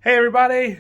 Hey everybody,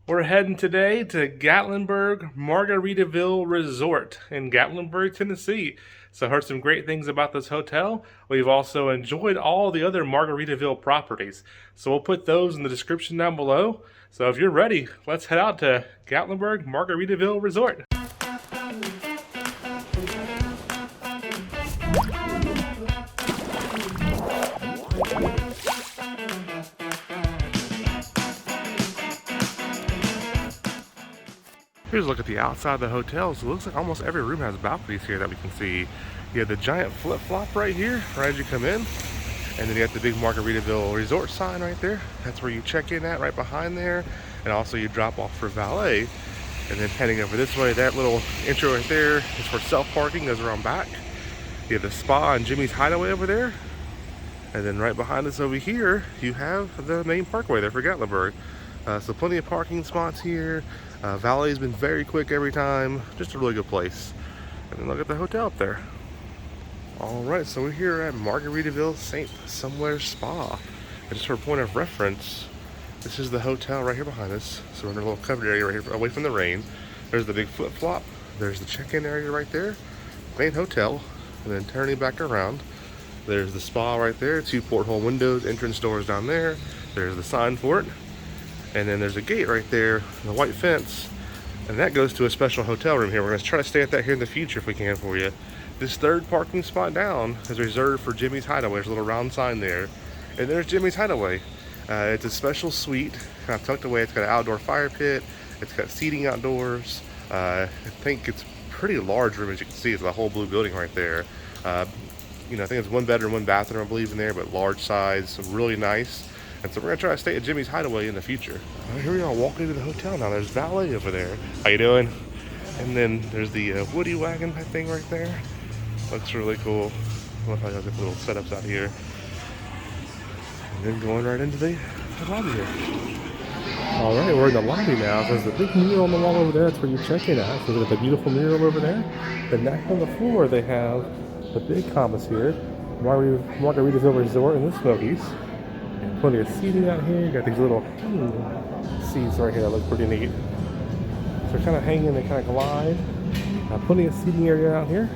we're heading today to Gatlinburg Margaritaville Resort in Gatlinburg, Tennessee. So I heard some great things about this hotel. We've also enjoyed all the other Margaritaville properties. So we'll put those in the description down below. So if you're ready, let's head out to Gatlinburg Margaritaville Resort. Here's a look at the outside of the hotel. So it looks like almost every room has balconies here that we can see. You have the giant flip-flop right here, right as you come in. And then you have the big Margaritaville Resort sign right there. That's where you check in at, right behind there. And also you drop off for valet. And then heading over this way, that little intro right there is for self-parking, goes around back. You have the spa and Jimmy's Hideaway over there. And then right behind us over here, you have the main parkway there for Gatlinburg. So plenty of parking spots here. Valet's been very quick every time. Just a really good place. And then look at the hotel up there. Alright, so we're here at Margaritaville St. Somewhere Spa. And just for a point of reference, this is the hotel right here behind us. So we're in a little covered area right here, away from the rain. There's the big flip-flop. There's the check-in area right there. Main hotel. And then turning back around, there's the spa right there. 2 porthole windows, entrance doors down there. There's the sign for it. And then there's a gate right there, the white fence, and that goes to a special hotel room here. We're going to try to stay at that here in the future if we can for you. This third parking spot down is reserved for Jimmy's Hideaway. There's a little round sign there. And there's Jimmy's Hideaway. It's a special suite, kind of tucked away. It's got an outdoor fire pit. It's got seating outdoors. I think it's a pretty large room, as you can see. It's the whole blue building right there. I think it's 1 bedroom, 1 bathroom, I believe, in there, but large size, really nice. And so we're gonna try to stay at Jimmy's Hideaway in the future. Here we are walking into the hotel now. There's valet over there. How you doing? And then there's the Woody wagon thing right there. Looks really cool. I love how you have the little setups out here. And then going right into the lobby here. All right, we're in the lobby now. There's the big mural on the wall over there. That's where you check in at. So there's the beautiful mural over there. Then next on the floor, they have the big compass here. Margaritaville Resort and the Smokies. Plenty of seating out here. You got these little seats right here that look pretty neat. So they're kind of hanging, they kind of glide. Plenty of seating area out here.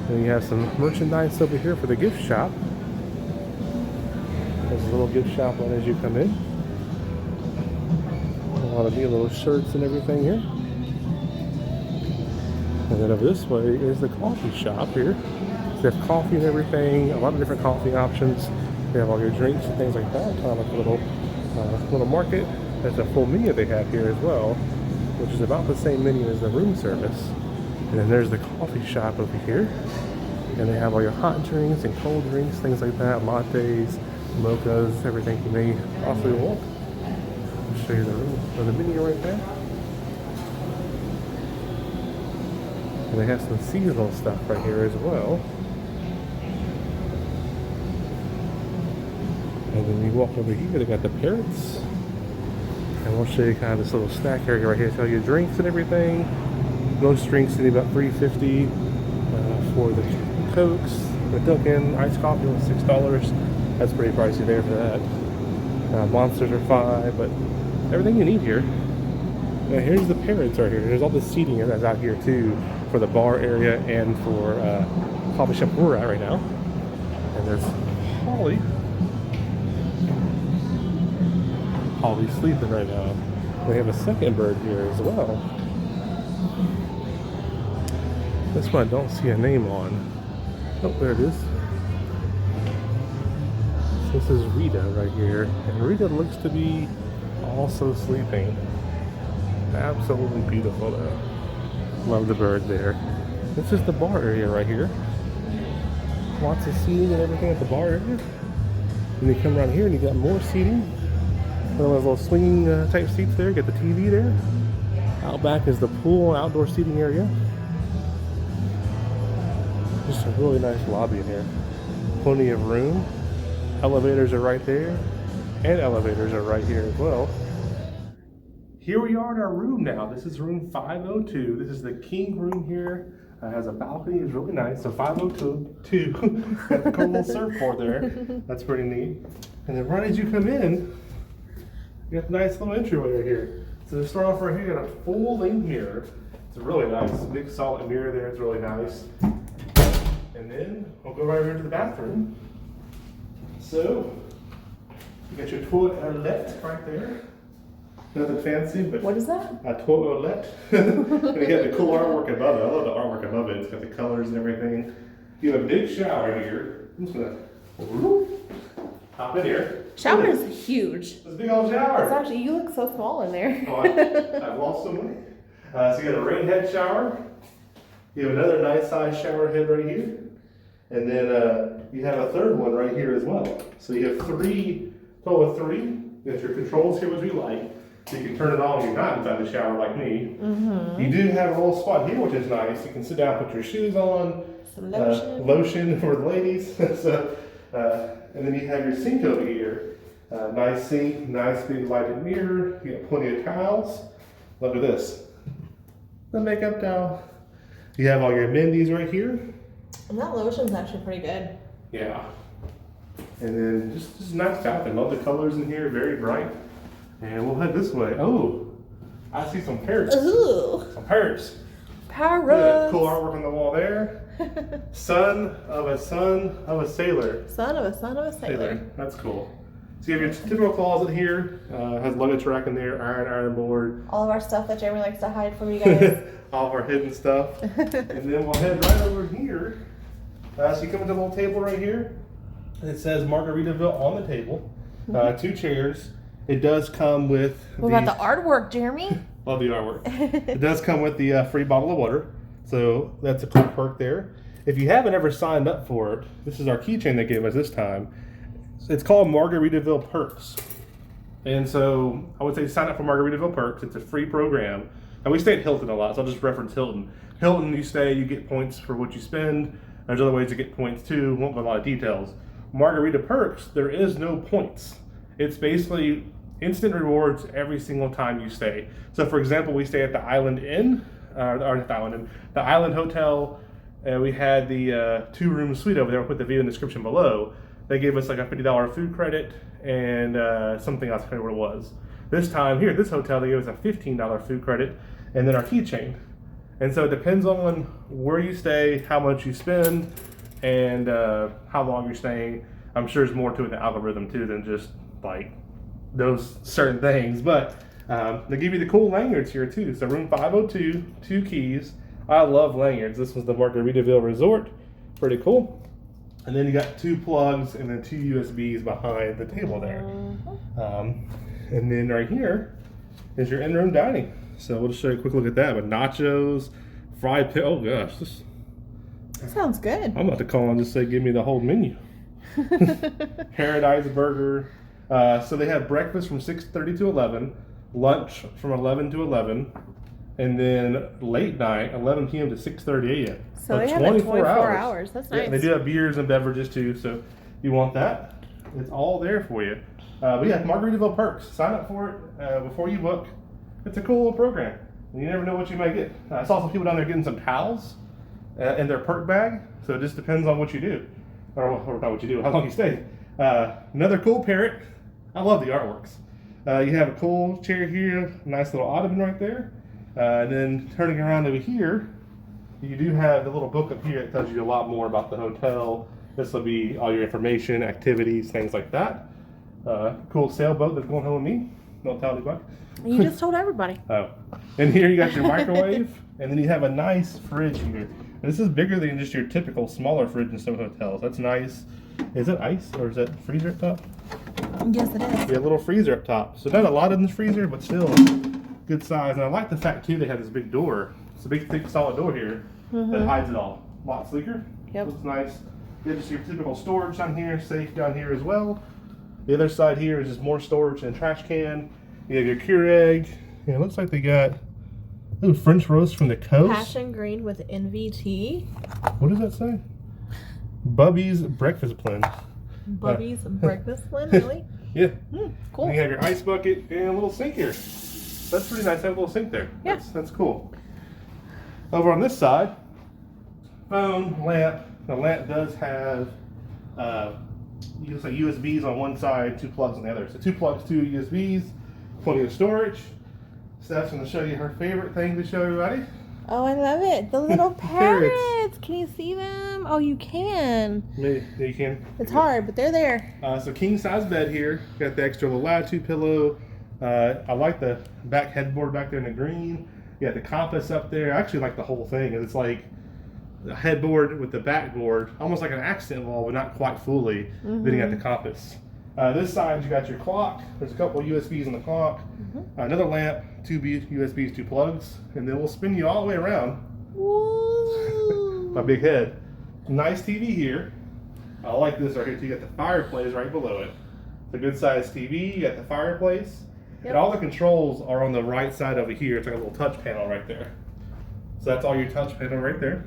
And you have some merchandise over here for the gift shop. There's a little gift shop right as you come in. A lot of neat little shirts and everything here. And then over this way is the coffee shop here. So they have coffee and everything, a lot of different coffee options. They have all your drinks and things like that. Kind of like a little market. There's a full menu they have here as well, which is about the same menu as the room service. And then there's the coffee shop over here. And they have all your hot drinks and cold drinks, things like that, lattes, mochas, everything you may possibly want. I'll show you the room or the menu right there. And they have some seasonal stuff right here as well. And then you walk over here, they got the parrots. And we'll show you kind of this little snack area right here. Tell you drinks and everything. Most drinks need about $3.50 for the Cokes. The Dunkin' iced coffee was $6. That's pretty pricey there for that. Monsters are $5, but everything you need here. Now here's the parrots right here. There's all the seating that's out here too for the bar area and for coffee shop we're at right now. And there's Holly. Holly's sleeping right now. We have a second bird here as well. This one I don't see a name on. Oh, there it is. This is Rita right here. And Rita looks to be also sleeping. Absolutely beautiful though. Love the bird there. This is the bar area right here. Lots of seating and everything at the bar area. And you come around here and you got more seating. One of those little swinging type seats there. Got the TV there. Out back is the pool and outdoor seating area. Just a really nice lobby in here. Plenty of room. Elevators are right there. And elevators are right here as well. Here we are in our room now. This is room 502. This is the king room here. Has a balcony. It's really nice. So 502. Got the cool little surfboard there. That's pretty neat. And then right as you come in, You got a nice little entryway right here. So to start off right here, you got a full length mirror. It's really nice. Big solid mirror there. It's really nice. And then we'll go right over to the bathroom. So you got your toilet right there. Nothing fancy, but what is that? A toilet. And you got the cool artwork above it. I love the artwork above it. It's got the colors and everything. You have a big shower here. I'm just gonna hop in here. Shower is huge. It's a big old shower. It's actually, you look so small in there. Oh, I've lost some weight. So you got a rain head shower. You have another nice size shower head right here. And then you have a third one right here as well. So you have total of three. You got your controls here, which we like. So you can turn it on when you're not inside the shower like me. Mm-hmm. You do have a little spot here, which is nice. You can sit down, put your shoes on. Some lotion. Lotion for the ladies. So, and then you have your sink over here. Nice sink, nice big lighted mirror. You got plenty of towels. Look at this. The makeup towel. You have all your amenities right here. And that lotion's actually pretty good. Yeah. And then just nice bathroom. Love the colors in here, very bright. And we'll head this way. Oh, I see some parrots. Ooh. Some parrots. Parrots. Cool artwork on the wall there. Son of a sailor. Son of a sailor. That's cool. So you have your typical closet here. Has luggage rack in there, iron board. All of our stuff that Jeremy likes to hide from you guys. All of our hidden stuff. And then we'll head right over here. So you come to the little table right here. It says Margaritaville on the table. 2 chairs. It does come with. What about the artwork, Jeremy? Love the artwork. It does come with the free bottle of water. So that's a cool perk there. If you haven't ever signed up for it, this is our keychain they gave us this time. It's called Margaritaville Perks. And so I would say sign up for Margaritaville Perks. It's a free program. And we stay at Hilton a lot, so I'll just reference Hilton. Hilton, you stay, you get points for what you spend. There's other ways to get points too. Won't go into a lot of details. Margarita Perks, there is no points. It's basically instant rewards every single time you stay. So for example, we stay at the Island Inn, or not the Island Inn, the Island Hotel. We had the 2-room suite over there. I'll put the video in the description below. They gave us like a $50 food credit and something else, I can't remember what it was. This time here at this hotel, they gave us a $15 food credit and then our keychain. And so it depends on where you stay, how much you spend, and how long you're staying. I'm sure there's more to it, the algorithm too, than just like those certain things. But they give you the cool lanyards here too. So room 502, 2 keys. I love lanyards. This was the Margaritaville Resort. Pretty cool. And then you got 2 plugs and then 2 USBs behind the table there. And then right here is your in-room dining. So we'll just show you a quick look at that. With nachos, fried pig. Oh gosh, this sounds good. I'm about to call and just say, give me the whole menu. Paradise burger. So they have breakfast from 6:30 to 11, lunch from 11 to 11, and then late night, 11 p.m. to 6:30 a.m. So they have 24 hours. That's nice. Yeah, they do have beers and beverages too, so you want that. It's all there for you. We have Margaritaville Perks. Sign up for it before you book. It's a cool little program. You never know what you might get. I saw some people down there getting some towels in their perk bag, so it just depends on what you do. Or not what you do, how long you stay. Another cool parrot. I love the artworks. You have a cool chair here, nice little ottoman right there. And then turning around over here, you do have the little book up here that tells you a lot more about the hotel. This will be all your information, activities, things like that. Cool sailboat that's going home with me. Don't tell anybody. You just told everybody. Oh. And here you got your microwave, and then you have a nice fridge here. And this is bigger than just your typical smaller fridge in some hotels. That's nice. Is it ice or is that freezer up top? Yes, it is. Yeah, a little freezer up top. So not a lot in this freezer, but still good size. And I like the fact too they have this big door. It's a big, thick, solid door here that hides it all. A lot sleeker. Yep. Looks nice. You have just your typical storage down here, safe down here as well. The other side here is just more storage and a trash can. You have your Keurig. Yeah, it looks like they got French roast from the coast. Passion green with NVT. What does that say? Bubby's breakfast blend. Bubby's breakfast blend, really? Yeah. Cool. And you have your ice bucket and a little sink here. That's pretty nice to have a little sink there. Yeah. That's cool. Over on this side, phone, lamp. The lamp does have USBs on one side, 2 plugs on the other. So 2 plugs, 2 USBs. Plenty of storage. Steph's going to show you her favorite thing to show everybody. Oh, I love it. The little Parrots. parrots. Can you see them? Oh, you can. Maybe you can. It's hard, but they're there. So king size bed here. Got the extra little latitude pillow. I like the back headboard back there in the green. You got the compass up there. I actually like the whole thing. It's like the headboard with the backboard, almost like an accent wall, but not quite fully. Then you got the compass. This side, you got your clock. There's a couple USBs in the clock. Another lamp, two USBs, two plugs, and then we'll spin you all the way around. Woo. My big head. Nice TV here. I like this right here too. You got the fireplace right below it. It's a good sized TV. You got the fireplace. And all the controls are on the right side over here. It's like a little touch panel right there. So that's all your touch panel right there.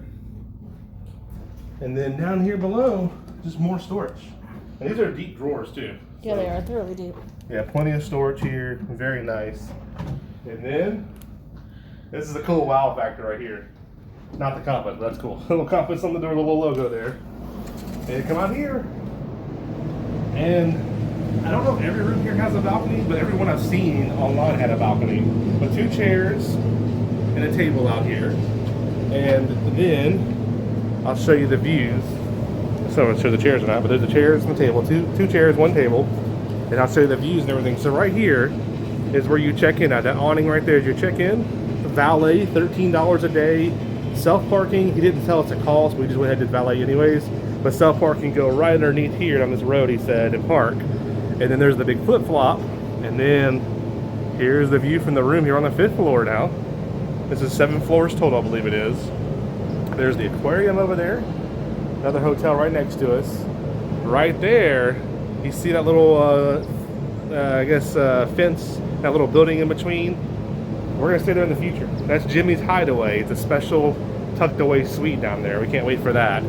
And then down here below, just more storage. And these are deep drawers too. Yeah, they are. They're really deep. Yeah, plenty of storage here. Very nice. And then, this is a cool wow factor right here. Not the compass, but that's cool. A little compass on the door, a little logo there. And you come out here. And I don't know if every room here has a balcony, but every one I've seen online had a balcony. But 2 chairs and a table out here. And then I'll show you the views. So I'm going to show the chairs or not, but there's the chairs and the table. Two chairs, 1 table. And I'll show you the views and everything. So right here is where you check in. Now that awning right there is your check-in. Valet, $13 a day. Self-parking, he didn't tell us the cost. We just went ahead and did valet anyways. But self-parking go right underneath here on this road, he said, and park. And then there's the big flip-flop. And then here's the view from the room here on the 5th floor now. This is 7 floors total, I believe it is. There's the aquarium over there. Another hotel right next to us. Right there, you see that little, fence, that little building in between. We're gonna stay there in the future. That's Jimmy's Hideaway. It's a special tucked away suite down there. We can't wait for that.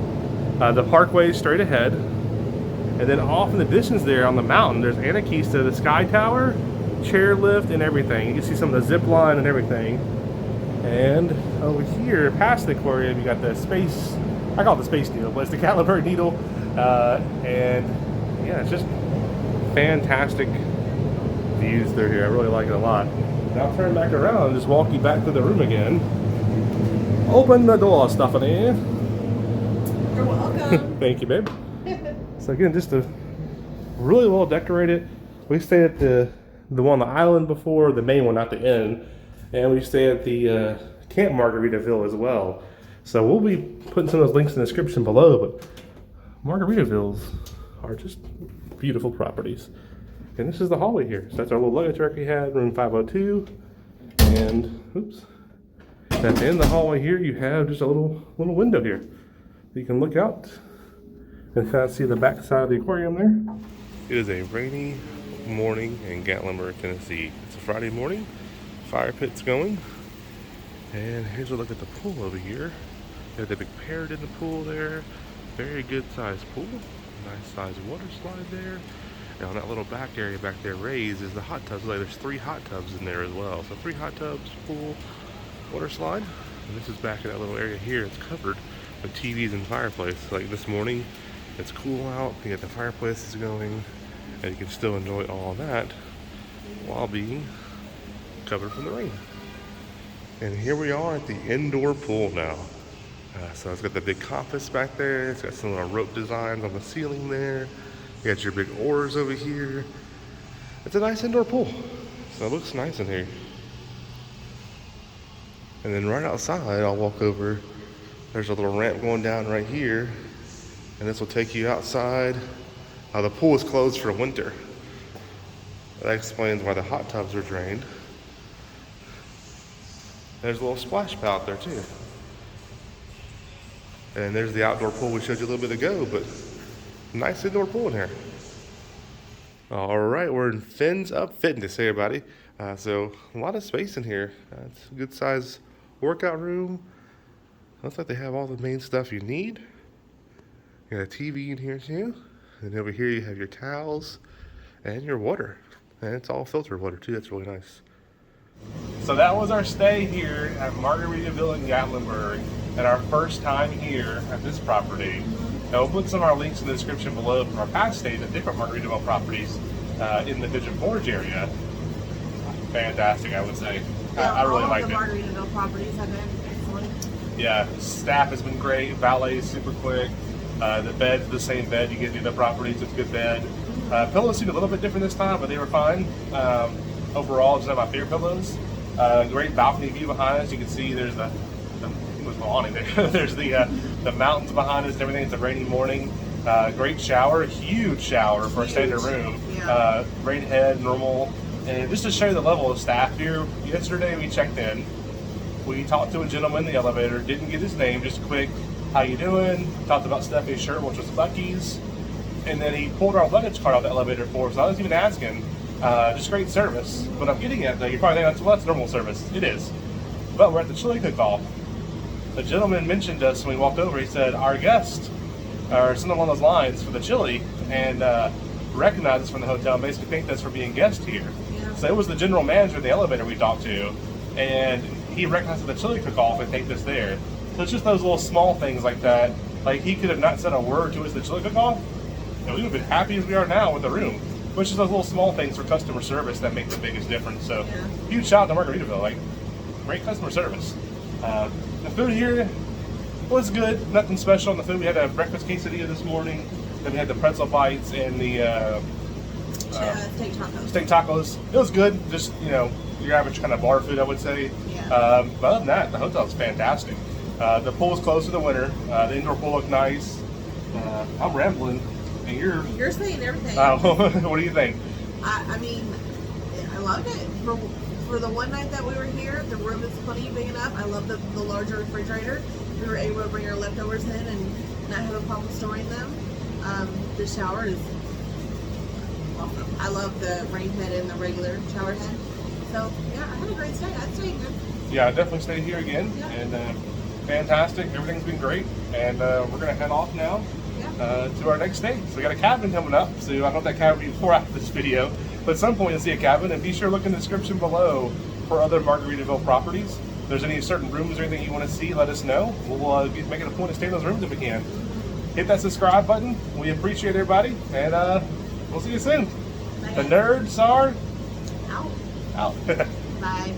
The parkway is straight ahead. And then off in the distance there on the mountain, there's Anakista, the Sky Tower, chairlift, and everything. You can see some of the zip line and everything. And over here, past the aquarium, you got the space, I call it the Space Needle, but it's the Gatlinburg Needle. And yeah, it's just fantastic views through here. I really like it a lot. Now I'll turn back around and just walk you back to the room again. Open the door, Stephanie. You're welcome. Thank you, babe. So again, just a really well decorated. We stayed at the one on the island before, the main one, not the inn. And we stay at the Camp Margaritaville as well. So we'll be putting some of those links in the description below, but Margaritavilles are just beautiful properties. And this is the hallway here. So that's our little luggage rack we had, room 502. And, oops. At the end of the hallway here, you have just a little window here. You can look out and kind of see the back side of the aquarium there. It is a rainy morning in Gatlinburg, Tennessee. It's a Friday morning. Fire pit's going. And here's a look at the pool over here. Got the big parrot in the pool there. Very good sized pool. Nice sized water slide there. And on that little back area back there raised is the hot tubs. Like there's 3 hot tubs in there as well. So 3 hot tubs, pool, water slide. And this is back in that little area here. It's covered with TVs and fireplace. Like this morning, it's cool out. You got the fireplaces going, and you can still enjoy all that while being covered from the rain. And here we are at the indoor pool now. So it's got the big compass back there. It's got some little rope designs on the ceiling there. You got your big oars over here. It's a nice indoor pool. So it looks nice in here. And then right outside, I'll walk over. There's a little ramp going down right here. And this will take you outside. The pool is closed for winter. That explains why the hot tubs are drained. There's a little splash pad out there too. And there's the outdoor pool we showed you a little bit ago, but nice indoor pool in here. All right, we're in Fins Up Fitness, hey everybody. So a lot of space in here. It's a good size workout room. Looks like they have all the main stuff you need. You got a TV in here too. And over here you have your towels and your water. And it's all filtered water too, that's really nice. So that was our stay here at Margaritaville in Gatlinburg, and our first time here at this property. Now we'll put some of our links in the description below from our past stays at different Margaritaville properties in the Pigeon Forge area. fantastic, I would say. Yeah, I really all liked the it. Margaritaville properties have been excellent. Yeah, staff has been great. Valet is super quick. The bed's the same bed you get in the other properties. It's a good bed. Pillows seemed a little bit different this time, but they were fine. Overall, it's not my favorite pillows. Great balcony view behind us. You can see there's the what's awning there. There's the mountains behind us and everything. It's a rainy morning. Great shower, huge shower for a standard room. Yeah. Rain head, normal. And just to show you the level of staff here, yesterday we checked in. We talked to a gentleman in the elevator, didn't get his name, just quick, how you doing? Talked about Stephanie's shirt, which was Bucky's. And then he pulled our luggage cart out the elevator for us. I was even asking, just great service. What I'm getting at, though, you're probably thinking, well, that's normal service. It is. But we're at the chili cook-off. The gentleman mentioned us when we walked over. He said, our guest, or something along those lines, for the chili, and recognized us from the hotel and basically thanked us for being guests here. Yeah. So it was the general manager of the elevator we talked to, and he recognized the chili cook-off and thanked us there. So it's just those little small things like that. Like, he could have not said a word to us at the chili cook-off, and we would have been happy as we are now with the room. Which is those little small things for customer service that make the biggest difference. So, huge shout out to Margaritaville. Like, great customer service. The food here was good. Nothing special on the food. We had a breakfast quesadilla this morning. Then we had the pretzel bites and the Steak tacos. steak tacos. It was good. Just, you know, your average kind of bar food, I would say. Yeah. But other than that, the hotel's fantastic. The pool's closed for the winter. The indoor pool looked nice. I'm rambling, and You're saying everything. what do you think? I mean, I loved it. For the one night that we were here, the room is plenty big enough. I love the larger refrigerator. We were able to bring our leftovers in and not have a problem storing them. The shower is awesome. I love the rain head and the regular shower head. So, yeah, I had a great stay. I'd stay again. Yeah, I definitely stay here again. Yeah. And fantastic. Everything's been great. And we're going to head off now to our next day. So we got a cabin coming up. So I don't know if that cabin will be before after this video. But at some point you'll see a cabin. And be sure to look in the description below for other Margaritaville properties. If there's any certain rooms or anything you want to see, let us know. We'll make it a point to stay in those rooms if we can. Hit that subscribe button. We appreciate everybody. And we'll see you soon. Bye. The nerds are Out. out. Bye.